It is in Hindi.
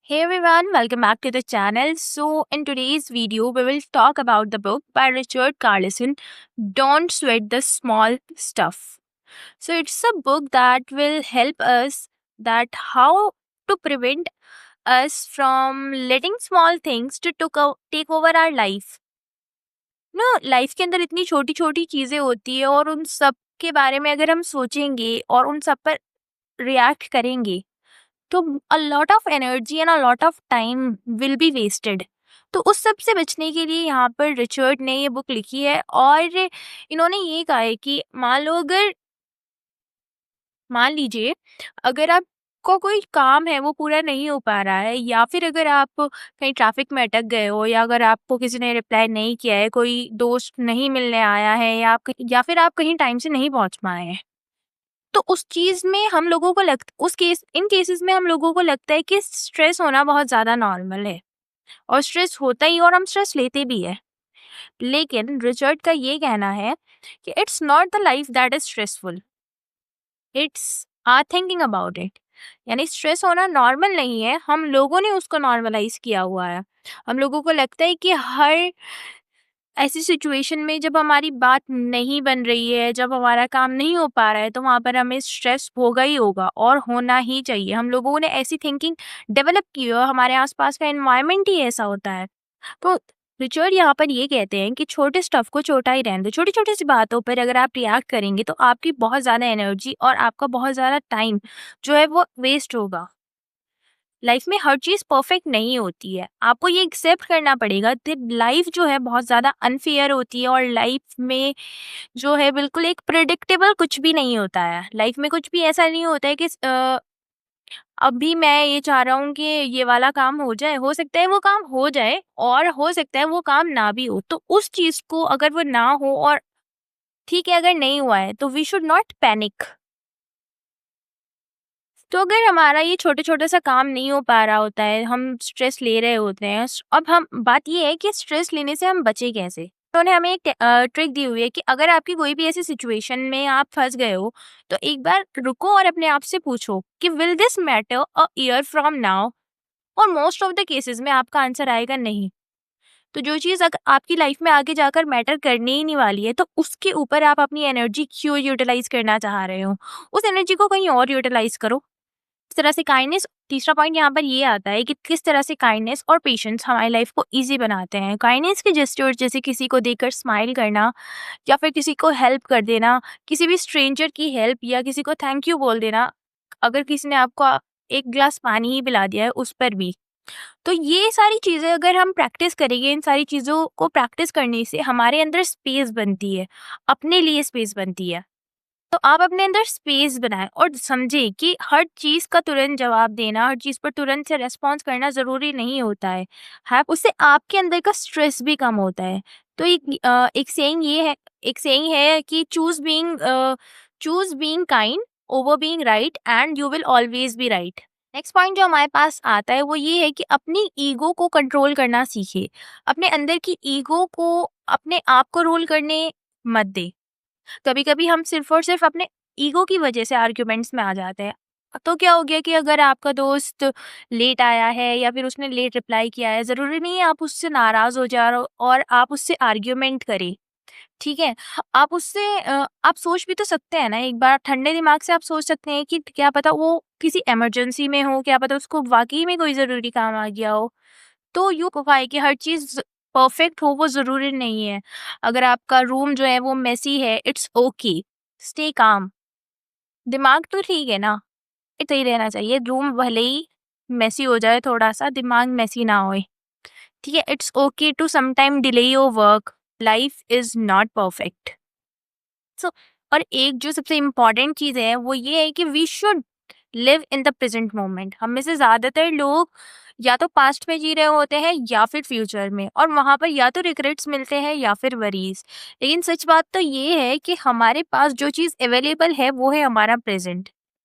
Hey everyone, welcome back to the channel. So, in today's video, we will talk about the book by Richard Carlson, Don't Sweat the Small Stuff. So, it's a book that will help us that how to prevent us from letting small things to take over our life. Life के अंदर इतनी छोटी छोटी चीजें होती है और उन सब के बारे में अगर हम सोचेंगे और उन सब पर रिएक्ट करेंगे तो a lot of energy and a lot of time will be wasted. तो उस सब से बचने के लिए यहाँ पर रिचर्ड ने ये बुक लिखी है और इन्होंने ये कहा है कि मान लीजिए अगर आपको कोई काम है वो पूरा नहीं हो पा रहा है या फिर अगर आप कहीं ट्रैफिक में अटक गए हो या अगर आपको किसी ने रिप्लाई नहीं किया है, कोई दोस्त नहीं मिलने आया है या फिर आप कहीं टाइम से नहीं पहुंच पाए हैं, तो उस चीज़ में हम लोगों को लग उस केस इन केसेस में हम लोगों को लगता है कि स्ट्रेस होना बहुत ज़्यादा नॉर्मल है और स्ट्रेस होता ही और हम स्ट्रेस लेते भी है। लेकिन रिचर्ड का ये कहना है कि it's not the life that is stressful, it's our thinking about it. यानी स्ट्रेस होना नॉर्मल नहीं है, हम लोगों ने उसको नॉर्मलाइज किया हुआ है। हम लोगों को लगता है कि हर ऐसी सिचुएशन में जब हमारी बात नहीं बन रही है, जब हमारा काम नहीं हो पा रहा है, तो वहाँ पर हमें स्ट्रेस होगा ही होगा और होना ही चाहिए। हम लोगों ने ऐसी थिंकिंग डेवलप की है, हमारे आसपास का एनवायरनमेंट ही ऐसा होता है। तो रिचर्ड यहाँ पर ये कहते हैं कि छोटे स्टफ को छोटा ही रहने दो। छोटी-छोटी सी बातों पर अगर आप रिएक्ट करेंगे तो आपकी बहुत ज़्यादा एनर्जी और आपका बहुत ज़्यादा टाइम जो है वो वेस्ट होगा। लाइफ में हर चीज परफेक्ट नहीं होती है, आपको ये एक्सेप्ट करना पड़ेगा कि लाइफ जो है बहुत ज्यादा अनफेयर होती है और लाइफ में जो है बिल्कुल एक प्रिडिक्टेबल कुछ भी नहीं होता है। लाइफ में कुछ भी ऐसा नहीं होता है कि अभी मैं ये चाह रहा हूँ कि ये वाला काम हो जाए, हो सकता है वो काम हो जाए और हो सकता है वो काम ना भी हो। तो उस चीज को अगर वो ना हो और ठीक है अगर नहीं हुआ है तो वी शुड नॉट पैनिक। तो अगर हमारा ये छोटे-छोटे सा काम नहीं हो पा रहा होता है, हम स्ट्रेस ले रहे होते हैं, अब हम बात ये है कि स्ट्रेस लेने से हम बचें कैसे? उन्होंने हमें एक ट्रिक दी हुई है कि अगर आपकी कोई भी ऐसी सिचुएशन में आप फँस गए हो, तो एक बार रुको और अपने आप से पूछो कि will this matter a year from now? और मोस्ट ऑफ द केसेस में आपका आंसर आएगा नहीं। तो जो चीज़ आपकी लाइफ में आगे जाकर मैटर करने ही नहीं वाली है, तो उसके ऊपर आप अपनी एनर्जी क्यों यूटिलाइज़ करना चाह रहे हो? उस एनर्जी को कहीं और यूटिलाइज़ करो। इस तरह से काइंडनेस तीसरा पॉइंट यहाँ पर ये आता है कि किस तरह से काइंडनेस और पेशेंस हमारी लाइफ को इजी बनाते हैं। काइंडनेस के जेस्चर्स जैसे किसी को देखकर स्माइल करना या फिर किसी को हेल्प कर देना, किसी भी स्ट्रेंजर की हेल्प या किसी को थैंक यू बोल देना, अगर किसी ने आपको एक ग्लास पानी ही पिला दिया है उस पर भी। तो ये सारी चीज़ें अगर हम प्रैक्टिस करेंगे, इन सारी चीज़ों को प्रैक्टिस करने से हमारे अंदर स्पेस बनती है, अपने लिए स्पेस बनती है। तो आप अपने अंदर स्पेस बनाएं और समझें कि हर चीज़ का तुरंत जवाब देना, हर चीज़ पर तुरंत से रिस्पॉन्स करना ज़रूरी नहीं होता है। उससे आपके अंदर का स्ट्रेस भी कम होता है। तो एक सेइंग है कि choose being kind over being right and you will always be right. Next point जो हमारे पास आता है वो ये है कि अपनी ईगो को कंट्रोल करना सीखे। अपने अंदर की ईगो को अपने आप को रोल करने मत दे। कभी कभी हम सिर्फ और सिर्फ अपने ईगो की वजह से आर्ग्यूमेंट्स में आ जाते हैं। तो क्या हो गया कि अगर आपका दोस्त लेट आया है या फिर उसने लेट रिप्लाई किया है, जरूरी नहीं है आप उससे नाराज हो जा रहे हो और आप उससे आर्ग्यूमेंट करें। ठीक है, आप सोच भी तो सकते हैं ना, एक बार ठंडे दिमाग से आप सोच सकते हैं कि क्या पता वो किसी इमरजेंसी में हो, क्या पता उसको वाकई में कोई जरूरी काम आ गया हो। तो यूँ कहा है कि हर चीज़ परफेक्ट हो वो ज़रूरी नहीं है। अगर आपका रूम जो है वो मेसी है, इट्स ओके, स्टे काम। दिमाग तो ठीक है ना, इतना ही रहना चाहिए। रूम भले ही मेसी हो जाए थोड़ा-सा, दिमाग मेसी ना होए। ठीक है, it's okay to sometime delay your work, life is not perfect. So और एक जो सबसे इम्पोर्टेंट चीज़ है वो ये है कि we should live in the present moment. हम में से ज़्यादातर लोग या तो पास्ट में जी रहे होते हैं या फिर फ्यूचर में, और वहाँ पर या तो रिग्रेट्स मिलते हैं या फिर वरीज। लेकिन सच बात तो ये है कि हमारे पास जो चीज़ अवेलेबल है वो है हमारा प्रेजेंट।